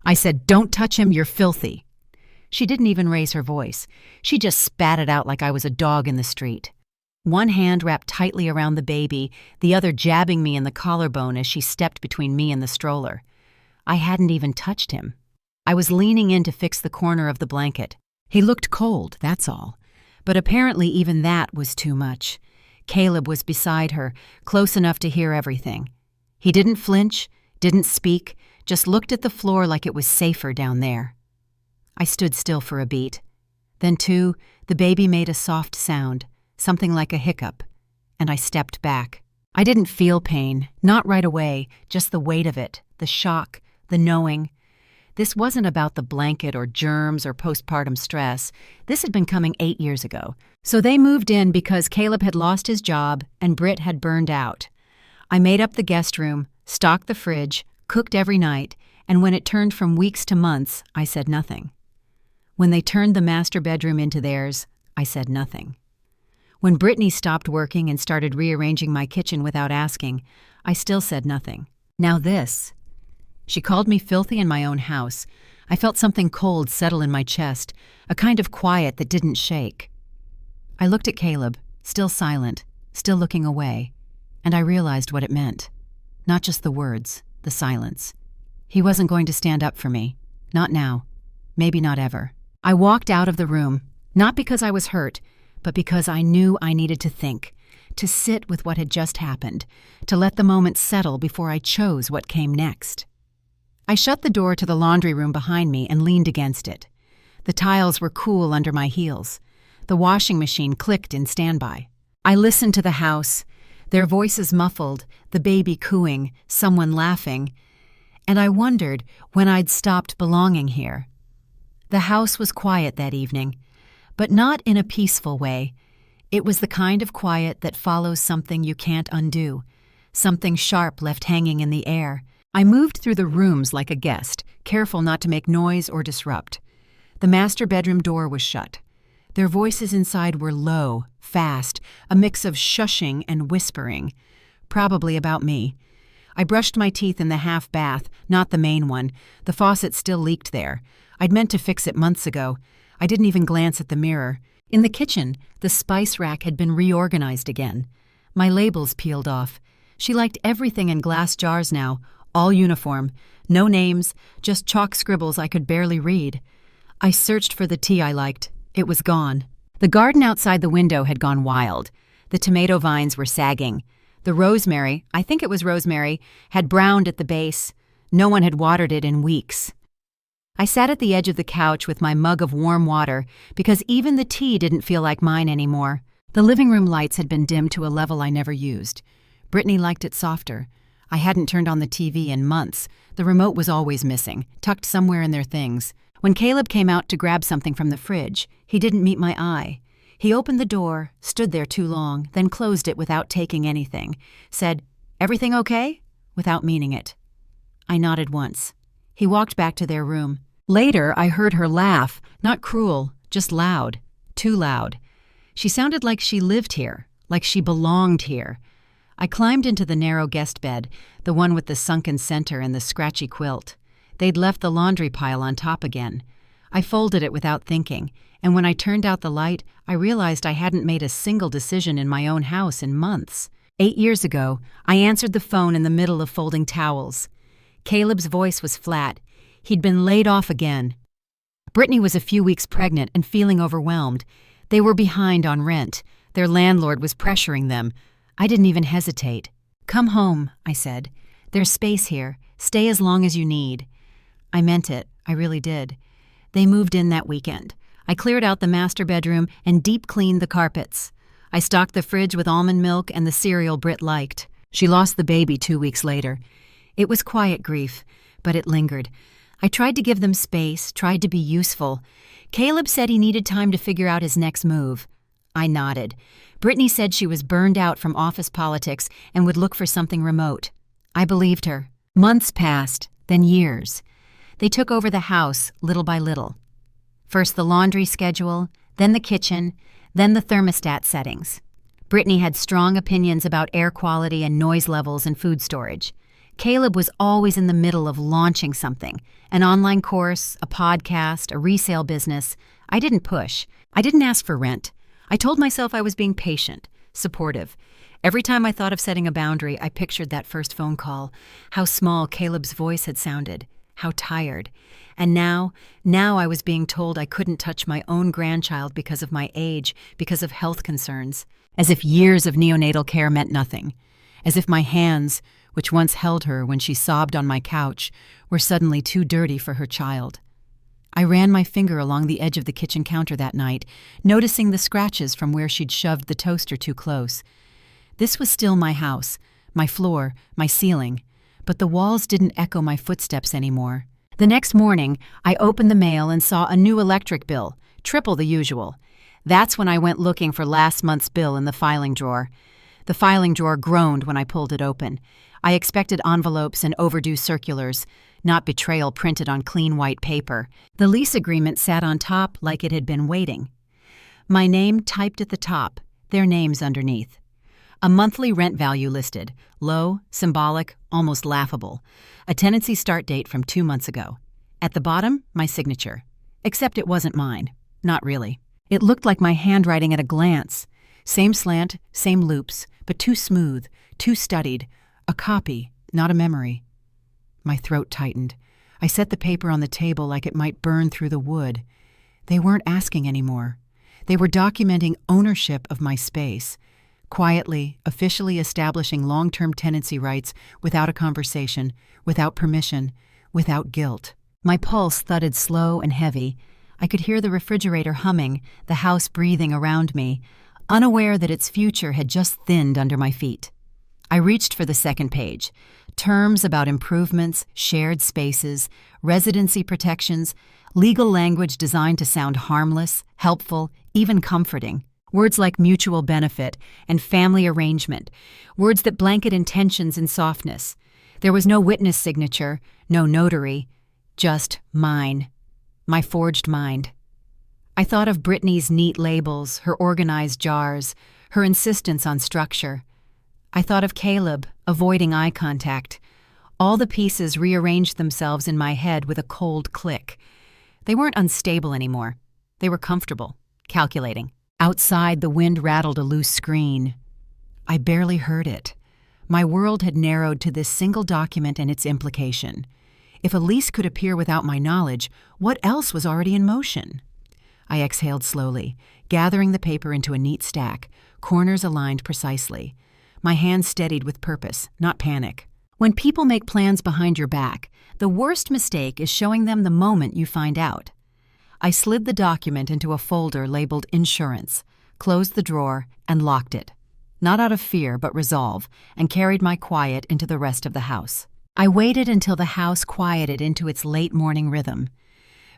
I said, "Don't touch him, you're filthy." She didn't even raise her voice. She just spat it out like I was a dog in the street. One hand wrapped tightly around the baby, the other jabbing me in the collarbone as she stepped between me and the stroller. I hadn't even touched him. I was leaning in to fix the corner of the blanket. He looked cold, that's all. But apparently even that was too much. Caleb was beside her, close enough to hear everything. He didn't flinch, didn't speak, just looked at the floor like it was safer down there. I stood still for a beat. Then, too, the baby made a soft sound, something like a hiccup, and I stepped back. I didn't feel pain, not right away, just the weight of it, the shock, the knowing. This wasn't about the blanket or germs or postpartum stress. This had been coming 8 years ago. So they moved in because Caleb had lost his job and Britt had burned out. I made up the guest room, stocked the fridge, cooked every night, and when it turned from weeks to months, I said nothing. When they turned the master bedroom into theirs, I said nothing. When Brittany stopped working and started rearranging my kitchen without asking, I still said nothing. Now this. She called me filthy in my own house. I felt something cold settle in my chest, a kind of quiet that didn't shake. I looked at Caleb, still silent, still looking away, and I realized what it meant. Not just the words, the silence. He wasn't going to stand up for me. Not now. Maybe not ever. I walked out of the room, not because I was hurt, but because I knew I needed to think, to sit with what had just happened, to let the moment settle before I chose what came next. I shut the door to the laundry room behind me and leaned against it. The tiles were cool under my heels. The washing machine clicked in standby. I listened to the house, their voices muffled, the baby cooing, someone laughing, and I wondered when I'd stopped belonging here. The house was quiet that evening, but not in a peaceful way. It was the kind of quiet that follows something you can't undo, something sharp left hanging in the air. I moved through the rooms like a guest, careful not to make noise or disrupt. The master bedroom door was shut. Their voices inside were low, fast, a mix of shushing and whispering, probably about me. I brushed my teeth in the half bath, not the main one. The faucet still leaked there. I'd meant to fix it months ago. I didn't even glance at the mirror. In the kitchen, the spice rack had been reorganized again. My labels peeled off. She liked everything in glass jars now, all uniform. No names, just chalk scribbles I could barely read. I searched for the tea I liked. It was gone. The garden outside the window had gone wild. The tomato vines were sagging. The rosemary, I think it was rosemary, had browned at the base. No one had watered it in weeks. I sat at the edge of the couch with my mug of warm water because even the tea didn't feel like mine anymore. The living room lights had been dimmed to a level I never used. Brittany liked it softer. I hadn't turned on the TV in months. The remote was always missing, tucked somewhere in their things. When Caleb came out to grab something from the fridge, he didn't meet my eye. He opened the door, stood there too long, then closed it without taking anything, said, "Everything okay?" without meaning it. I nodded once. He walked back to their room. Later, I heard her laugh, not cruel, just loud, too loud. She sounded like she lived here, like she belonged here. I climbed into the narrow guest bed, the one with the sunken center and the scratchy quilt. They'd left the laundry pile on top again. I folded it without thinking, and when I turned out the light, I realized I hadn't made a single decision in my own house in months. 8 years ago, I answered the phone in the middle of folding towels. Caleb's voice was flat. He'd been laid off again. Brittany was a few weeks pregnant and feeling overwhelmed. They were behind on rent. Their landlord was pressuring them. I didn't even hesitate. "Come home," I said. "There's space here. Stay as long as you need." I meant it. I really did. They moved in that weekend. I cleared out the master bedroom and deep cleaned the carpets. I stocked the fridge with almond milk and the cereal Britt liked. She lost the baby 2 weeks later. It was quiet grief, but it lingered. I tried to give them space, tried to be useful. Caleb said he needed time to figure out his next move. I nodded. Brittany said she was burned out from office politics and would look for something remote. I believed her. Months passed, then years. They took over the house, little by little. First the laundry schedule, then the kitchen, then the thermostat settings. Brittany had strong opinions about air quality and noise levels in food storage. Caleb was always in the middle of launching something, an online course, a podcast, a resale business. I didn't push. I didn't ask for rent. I told myself I was being patient, supportive. Every time I thought of setting a boundary, I pictured that first phone call, how small Caleb's voice had sounded, how tired. And now I was being told I couldn't touch my own grandchild because of my age, because of health concerns, as if years of neonatal care meant nothing, as if my hands, which once held her when she sobbed on my couch, were suddenly too dirty for her child. I ran my finger along the edge of the kitchen counter that night, noticing the scratches from where she'd shoved the toaster too close. This was still my house, my floor, my ceiling, but the walls didn't echo my footsteps anymore. The next morning, I opened the mail and saw a new electric bill, triple the usual. That's when I went looking for last month's bill in the filing drawer. The filing drawer groaned when I pulled it open. I expected envelopes and overdue circulars, not betrayal printed on clean white paper. The lease agreement sat on top like it had been waiting. My name typed at the top, their names underneath. A monthly rent value listed, low, symbolic, almost laughable. A tenancy start date from 2 months ago. At the bottom, my signature. Except it wasn't mine. Not really. It looked like my handwriting at a glance. Same slant, same loops, but too smooth, too studied. A copy, not a memory. My throat tightened. I set the paper on the table like it might burn through the wood. They weren't asking anymore. They were documenting ownership of my space. Quietly, officially establishing long-term tenancy rights without a conversation, without permission, without guilt. My pulse thudded slow and heavy. I could hear the refrigerator humming, the house breathing around me, unaware that its future had just thinned under my feet. I reached for the second page. Terms about improvements, shared spaces, residency protections, legal language designed to sound harmless, helpful, even comforting. Words like mutual benefit and family arrangement, words that blanket intentions and softness. There was no witness signature, no notary, just mine, my forged mind. I thought of Brittany's neat labels, her organized jars, her insistence on structure. I thought of Caleb, avoiding eye contact. All the pieces rearranged themselves in my head with a cold click. They weren't unstable anymore. They were comfortable, calculating. Outside, the wind rattled a loose screen. I barely heard it. My world had narrowed to this single document and its implication. If a lease could appear without my knowledge, what else was already in motion? I exhaled slowly, gathering the paper into a neat stack, corners aligned precisely. My hands steadied with purpose, not panic. When people make plans behind your back, the worst mistake is showing them the moment you find out. I slid the document into a folder labeled Insurance, closed the drawer, and locked it. Not out of fear, but resolve, and carried my quiet into the rest of the house. I waited until the house quieted into its late morning rhythm.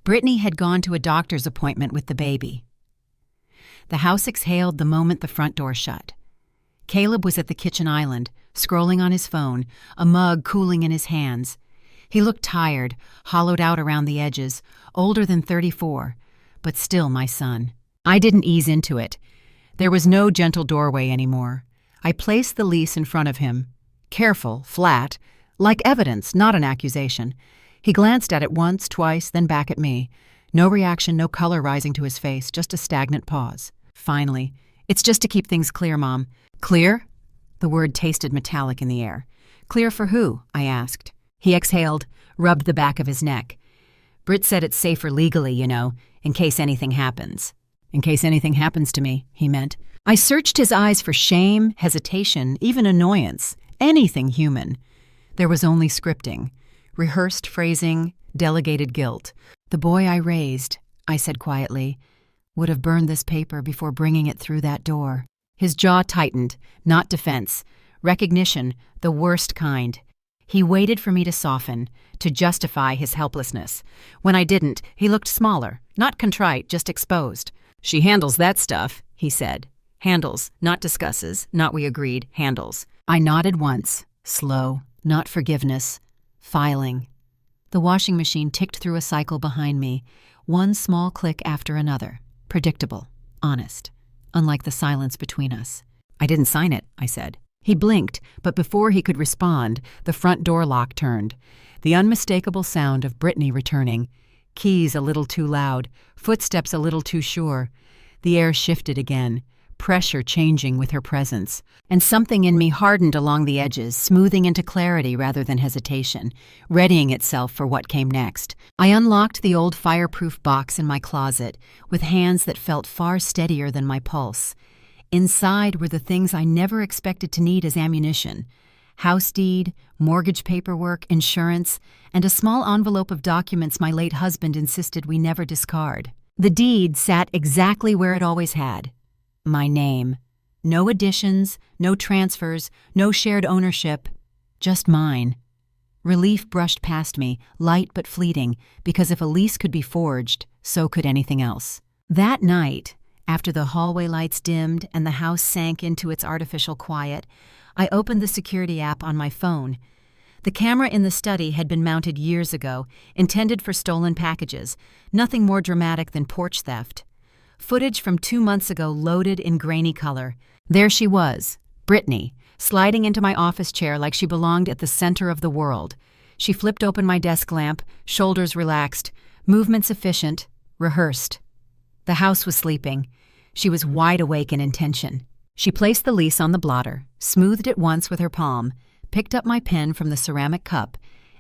Brittany had gone to a doctor's appointment with the baby. The house exhaled the moment the front door shut. Caleb was at the kitchen island, scrolling on his phone, a mug cooling in his hands. He looked tired, hollowed out around the edges, older than 34, but still my son. I didn't ease into it. There was no gentle doorway anymore. I placed the lease in front of him. Careful, flat, like evidence, not an accusation. He glanced at it once, twice, then back at me. No reaction, no color rising to his face, just a stagnant pause. Finally, "It's just to keep things clear, Mom." "Clear?" The word tasted metallic in the air. "Clear for who?" I asked. He exhaled, rubbed the back of his neck. "Britt said it's safer legally, you know, in case anything happens." "In case anything happens to me," he meant. I searched his eyes for shame, hesitation, even annoyance, anything human. There was only scripting, rehearsed phrasing, delegated guilt. "The boy I raised," I said quietly, "would have burned this paper before bringing it through that door." His jaw tightened, not defense, recognition, the worst kind. He waited for me to soften, to justify his helplessness. When I didn't, he looked smaller, not contrite, just exposed. "She handles that stuff," he said. Handles, not discusses, not we agreed, handles. I nodded once, slow, not forgiveness, filing. The washing machine ticked through a cycle behind me, one small click after another, predictable, honest, unlike the silence between us. "I didn't sign it," I said. He blinked, but before he could respond, the front door lock turned. The unmistakable sound of Brittany returning. Keys a little too loud, footsteps a little too sure. The air shifted again, pressure changing with her presence. And something in me hardened along the edges, smoothing into clarity rather than hesitation, readying itself for what came next. I unlocked the old fireproof box in my closet, with hands that felt far steadier than my pulse. Inside were the things I never expected to need as ammunition: house deed, mortgage paperwork, insurance, and a small envelope of documents my late husband insisted we never discard. The deed sat exactly where it always had. My name. No additions, no transfers, no shared ownership. Just mine. Relief brushed past me, light but fleeting, because if a lease could be forged, so could anything else. That night, after the hallway lights dimmed and the house sank into its artificial quiet, I opened the security app on my phone. The camera in the study had been mounted years ago, intended for stolen packages, nothing more dramatic than porch theft. Footage from 2 months ago loaded in grainy color. There she was, Brittany, sliding into my office chair like she belonged at the center of the world. She flipped open my desk lamp, shoulders relaxed, movements efficient, rehearsed. The house was sleeping. She was wide awake in intention. She placed the lease on the blotter, smoothed it once with her palm, picked up my pen from the ceramic cup,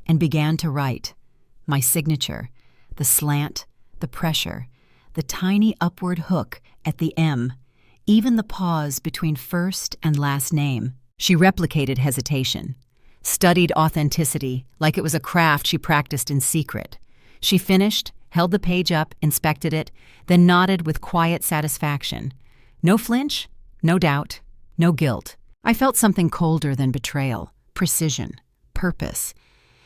and began to write. My signature, the slant, the pressure, the tiny upward hook at the M, even the pause between first and last name. She replicated hesitation, studied authenticity like it was a craft she practiced in secret. She finished, held the page up, inspected it, then nodded with quiet satisfaction. No flinch, no doubt, no guilt. I felt something colder than betrayal, precision, purpose.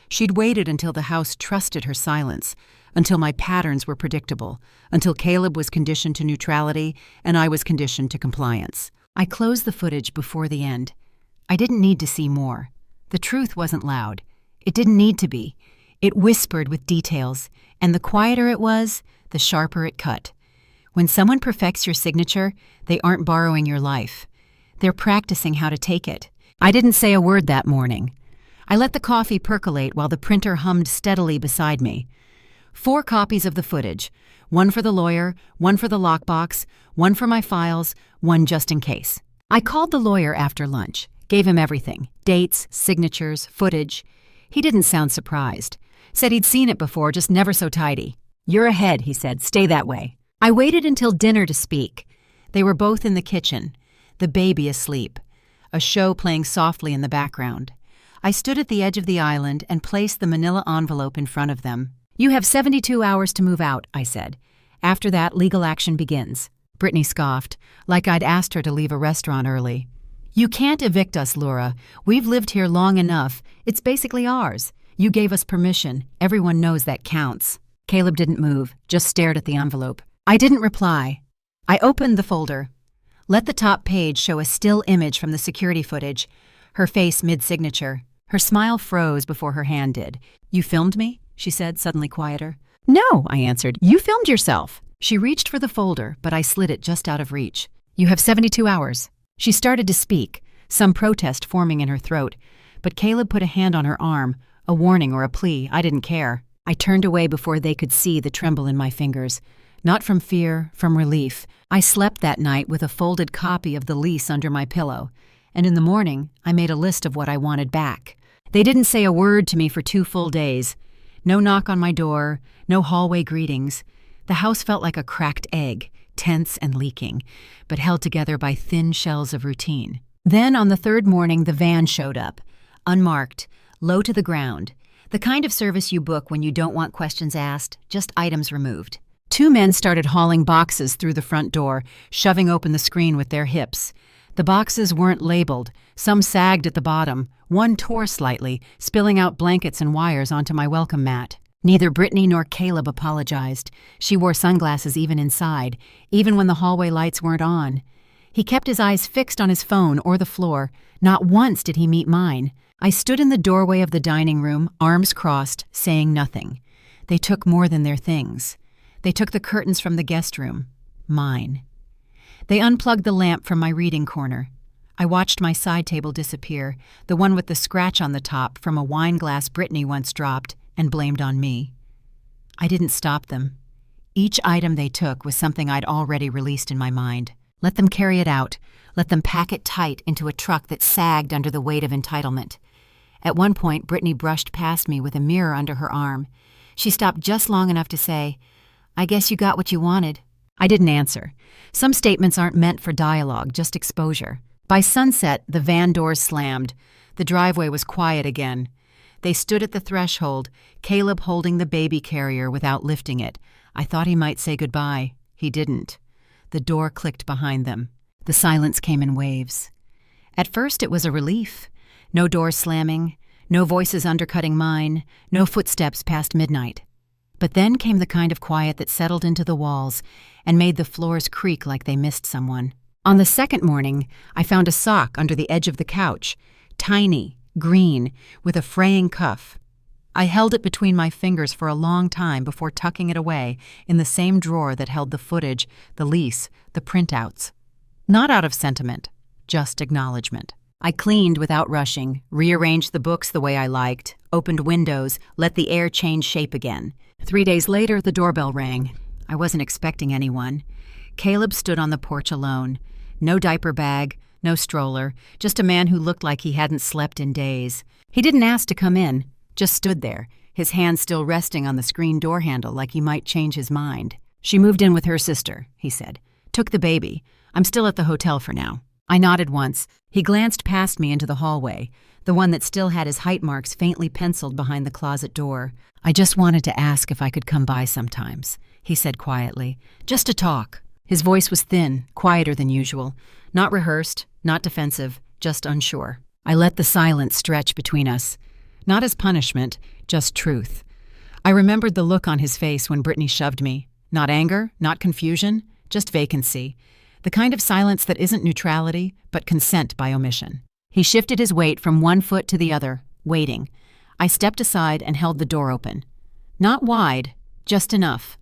She'd waited until the house trusted her silence, until my patterns were predictable, until Caleb was conditioned to neutrality and I was conditioned to compliance. I closed the footage before the end. I didn't need to see more. The truth wasn't loud. It didn't need to be. It whispered with details, and the quieter it was, the sharper it cut. When someone perfects your signature, they aren't borrowing your life. They're practicing how to take it. I didn't say a word that morning. I let the coffee percolate while the printer hummed steadily beside me. 4 copies of the footage, one for the lawyer, one for the lockbox, one for my files, one just in case. I called the lawyer after lunch, gave him everything, dates, signatures, footage. He didn't sound surprised. Said he'd seen it before, just never so tidy. "You're ahead," he said. "Stay that way." I waited until dinner to speak. They were both in the kitchen, the baby asleep, a show playing softly in the background. I stood at the edge of the island and placed the manila envelope in front of them. "You have 72 hours to move out," I said. "After that, legal action begins." Brittany scoffed, like I'd asked her to leave a restaurant early. "You can't evict us, Laura. We've lived here long enough. It's basically ours. You gave us permission. Everyone knows that counts." Caleb didn't move, just stared at the envelope. I didn't reply. I opened the folder. Let the top page show a still image from the security footage, her face mid-signature. Her smile froze before her hand did. "You filmed me?" she said, suddenly quieter. "No," I answered. "You filmed yourself." She reached for the folder, but I slid it just out of reach. "You have 72 hours. She started to speak, some protest forming in her throat, but Caleb put a hand on her arm, a warning or a plea. I didn't care. I turned away before they could see the tremble in my fingers. Not from fear, from relief. I slept that night with a folded copy of the lease under my pillow, and in the morning I made a list of what I wanted back. They didn't say a word to me for 2 full days. No knock on my door, no hallway greetings. The house felt like a cracked egg, tense and leaking, but held together by thin shells of routine. Then on the 3rd morning the van showed up, unmarked, low to the ground, the kind of service you book when you don't want questions asked, just items removed. 2 men started hauling boxes through the front door, shoving open the screen with their hips. The boxes weren't labeled, some sagged at the bottom, one tore slightly, spilling out blankets and wires onto my welcome mat. Neither Brittany nor Caleb apologized. She wore sunglasses even inside, even when the hallway lights weren't on. He kept his eyes fixed on his phone or the floor. Not once did he meet mine. I stood in the doorway of the dining room, arms crossed, saying nothing. They took more than their things. They took the curtains from the guest room. Mine. They unplugged the lamp from my reading corner. I watched my side table disappear, the one with the scratch on the top from a wine glass Brittany once dropped, and blamed on me. I didn't stop them. Each item they took was something I'd already released in my mind. Let them carry it out. Let them pack it tight into a truck that sagged under the weight of entitlement. At one point, Brittany brushed past me with a mirror under her arm. She stopped just long enough to say, "I guess you got what you wanted." I didn't answer. Some statements aren't meant for dialogue, just exposure. By sunset, the van doors slammed. The driveway was quiet again. They stood at the threshold, Caleb holding the baby carrier without lifting it. I thought he might say goodbye. He didn't. The door clicked behind them. The silence came in waves. At first it was a relief. No doors slamming, no voices undercutting mine, no footsteps past midnight. But then came the kind of quiet that settled into the walls and made the floors creak like they missed someone. On the second morning, I found a sock under the edge of the couch, tiny, green, with a fraying cuff. I held it between my fingers for a long time before tucking it away in the same drawer that held the footage, the lease, the printouts. Not out of sentiment, just acknowledgement. I cleaned without rushing, rearranged the books the way I liked, opened windows, let the air change shape again. 3 days later, the doorbell rang. I wasn't expecting anyone. Caleb stood on the porch alone. No diaper bag, no stroller, just a man who looked like he hadn't slept in days. He didn't ask to come in, just stood there, his hand still resting on the screen door handle like he might change his mind. "She moved in with her sister," he said. "Took the baby. I'm still at the hotel for now." I nodded once. He glanced past me into the hallway, the one that still had his height marks faintly penciled behind the closet door. "I just wanted to ask if I could come by sometimes," he said quietly. "Just to talk." His voice was thin, quieter than usual. Not rehearsed, not defensive, just unsure. I let the silence stretch between us. Not as punishment, just truth. I remembered the look on his face when Brittany shoved me. Not anger, not confusion, just vacancy. The kind of silence that isn't neutrality, but consent by omission. He shifted his weight from one foot to the other, waiting. I stepped aside and held the door open. Not wide, just enough.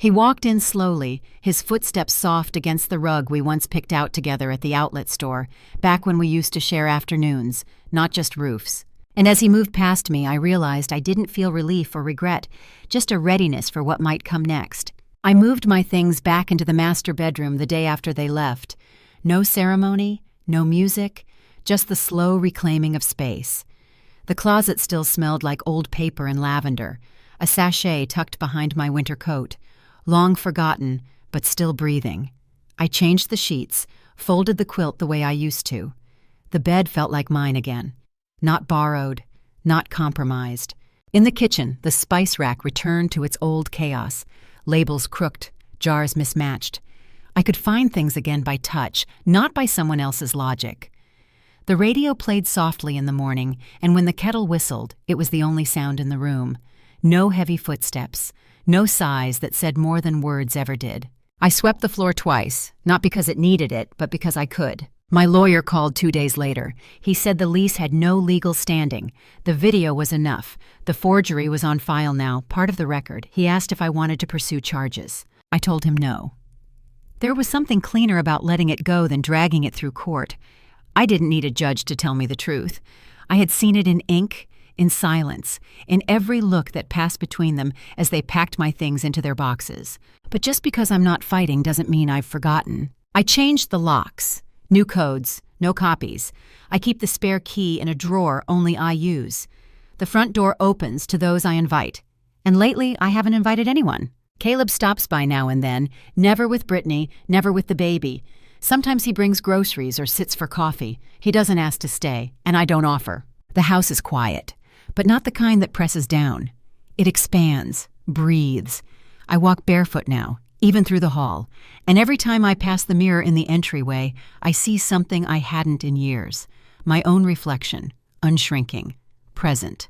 He walked in slowly, his footsteps soft against the rug we once picked out together at the outlet store, back when we used to share afternoons, not just roofs. And as he moved past me, I realized I didn't feel relief or regret, just a readiness for what might come next. I moved my things back into the master bedroom the day after they left. No ceremony, no music, just the slow reclaiming of space. The closet still smelled like old paper and lavender, a sachet tucked behind my winter coat. Long forgotten, but still breathing. I changed the sheets, folded the quilt the way I used to. The bed felt like mine again. Not borrowed, not compromised. In the kitchen, the spice rack returned to its old chaos. Labels crooked, jars mismatched. I could find things again by touch, not by someone else's logic. The radio played softly in the morning, and when the kettle whistled, it was the only sound in the room. No heavy footsteps. No sighs that said more than words ever did. I swept the floor twice, not because it needed it, but because I could. My lawyer called 2 days later. He said the lease had no legal standing. The video was enough. The forgery was on file now, part of the record. He asked if I wanted to pursue charges. I told him no. There was something cleaner about letting it go than dragging it through court. I didn't need a judge to tell me the truth. I had seen it in ink, in silence, in every look that passed between them as they packed my things into their boxes. But just because I'm not fighting doesn't mean I've forgotten. I changed the locks. New codes, no copies. I keep the spare key in a drawer only I use. The front door opens to those I invite. And lately, I haven't invited anyone. Caleb stops by now and then, never with Brittany, never with the baby. Sometimes he brings groceries or sits for coffee. He doesn't ask to stay, and I don't offer. The house is quiet. But not the kind that presses down. It expands, breathes. I walk barefoot now, even through the hall, and every time I pass the mirror in the entryway, I see something I hadn't in years. My own reflection, unshrinking, present.